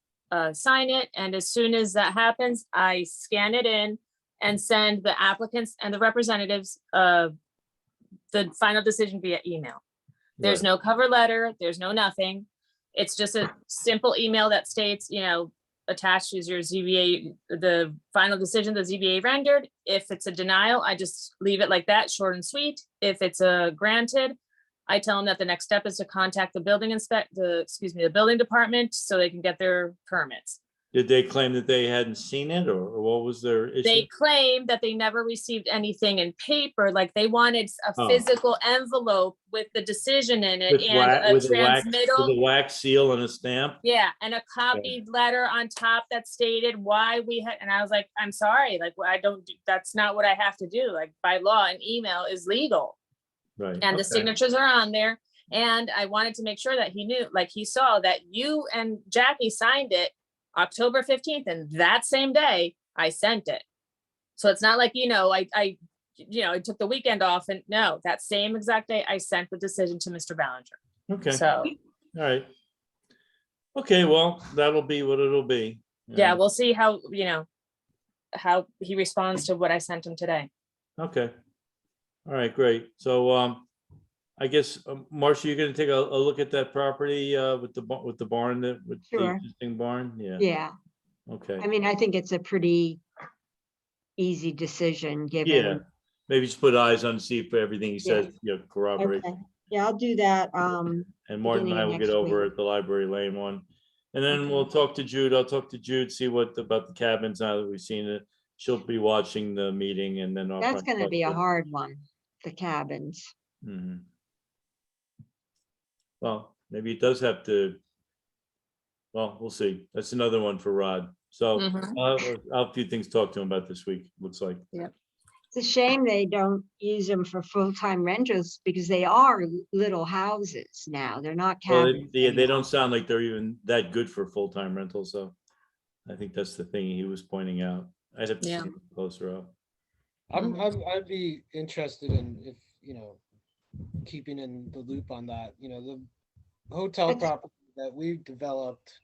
sign it. And as soon as that happens, I scan it in and send the applicants and the representatives the final decision via email. There's Right. no cover letter, there's no nothing. It's just a simple email that states, attached is your ZBA, the final decision the ZBA rendered. If it's a denial, I just leave it like that, short and sweet. If it's a granted, I tell them that the next step is to contact the the building department so they can get their permits. Did they claim that they hadn't seen it, or what was their issue? They claim that they never received anything in paper, like they wanted a Oh. physical envelope with the decision in it With and a with a transmittal. wax seal and a stamp? Yeah, and a copied letter on top that stated why we had, and I was like, I'm sorry, like, that's not what I have to do. Like, by law, an email is legal. Right. And the okay. signatures are on there. And I wanted to make sure that he knew, like, he saw that you and Jackie signed it October 15th, and that same day I sent it. So it's not like, I took the weekend off, and no, that same exact day I sent the decision to Mr. Ballinger. Okay, So, all right. Okay, well, that'll be what it'll be. yeah, we'll see how he responds to what I sent him today. Okay. All right, great. So, I guess, Marcia, you're gonna take a look at that property, with the barn, with the Sure. existing barn? Yeah, Yeah, okay. I mean, I think it's a pretty easy decision, Yeah, given. maybe just put eyes on, see if everything he says, corroborate. Okay, yeah, I'll do that. And Martin and beginning I of will get next over week. at the library lane one. And then Okay. we'll talk to Jude. I'll talk to Jude, see what about the cabins now that we've seen it. She'll be watching the meeting, and then I'll That's probably gonna talk be a to- hard one, the cabins. Mhm. Well, maybe it does have to. Well, we'll see. That's another one for Rod. So Mhm. I'll have a few things to talk to him about this week, looks like. It's a shame they don't use them for full-time rentals, because they are little houses now. They're not Well, cabins. they anymore. don't sound like they're even that good for full-time rentals, so I think that's the thing he was pointing out. I'd have to see Yeah. it closer up. I'd be interested in, if, keeping in the loop on that, the hotel That's- property that we developed,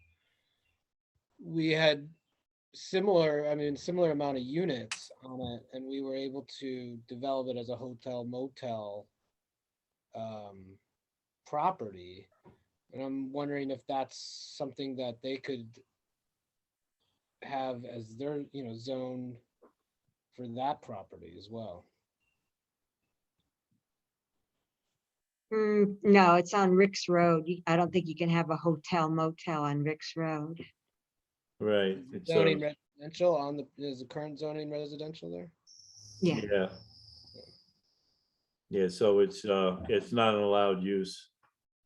we had similar amount of units on it, and we were able to develop it as a hotel motel property. And I'm wondering if that's something that they could have as their, zone for that property as well. No, it's on Rick's Road. I don't think you can have a hotel motel on Rick's Road. Right. It's Zoning residential is the current zoning residential there? Yeah, yeah. Yeah, so it's not an allowed use.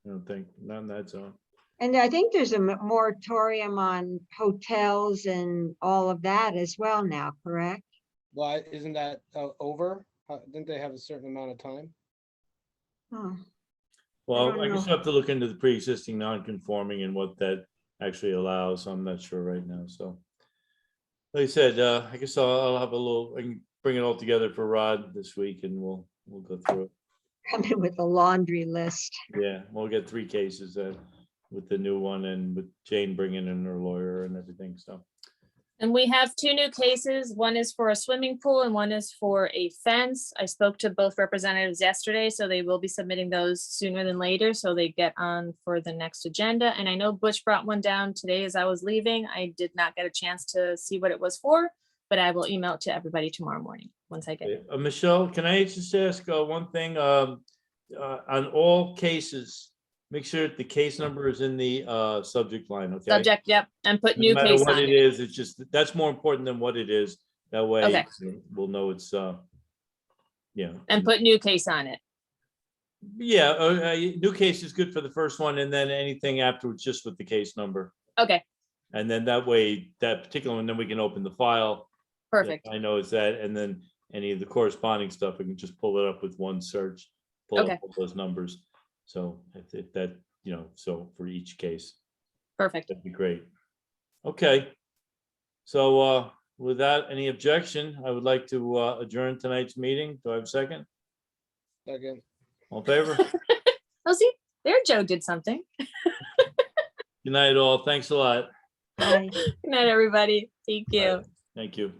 I don't think, not in that zone. and I think there's a moratorium on hotels and all of that as well now, correct? Why, isn't that over? Didn't they have a certain amount of time? Oh, Well, don't I guess know. you have to look into the pre-existing non-conforming and what that actually allows. I'm not sure right now, so. Like I said, I guess I'll have I can bring it all together for Rod this week, and we'll go through it. Come in with a laundry list. Yeah, we'll get 3 cases with the new one, and with Jane bringing in her lawyer and everything, so. And we have 2 new cases. One is for a swimming pool and one is for a fence. I spoke to both representatives yesterday, so they will be submitting those sooner than later, so they get on for the next agenda. And I know Butch brought one down today as I was leaving. I did not get a chance to see what it was for, but I will email it to everybody tomorrow morning once I get it. Michelle, can I just ask one thing? On all cases, make sure that the case number is in the subject line, okay? Subject, yep, and put No new matter case what on it it. is, it's just, that's more important than what it is. That way, Okay. we'll know it's, yeah. And put new case on it. Yeah, new case is good for the first one, and then anything afterwards, just with the case number. Okay, And then that way, that particular one, then we can open the file. perfect. I know it's that, and then any of the corresponding stuff, we can just pull it up with one search. Pull Okay. up all those numbers. So if that, so for each case, Perfect. that'd be great. Okay. So without any objection, I would like to adjourn tonight's meeting. Do I have a second? Second. All in favor? Oh, see, there Joe did something. Good night, all. Thanks a lot. Bye. Good night, everybody. Thank you. Thank you.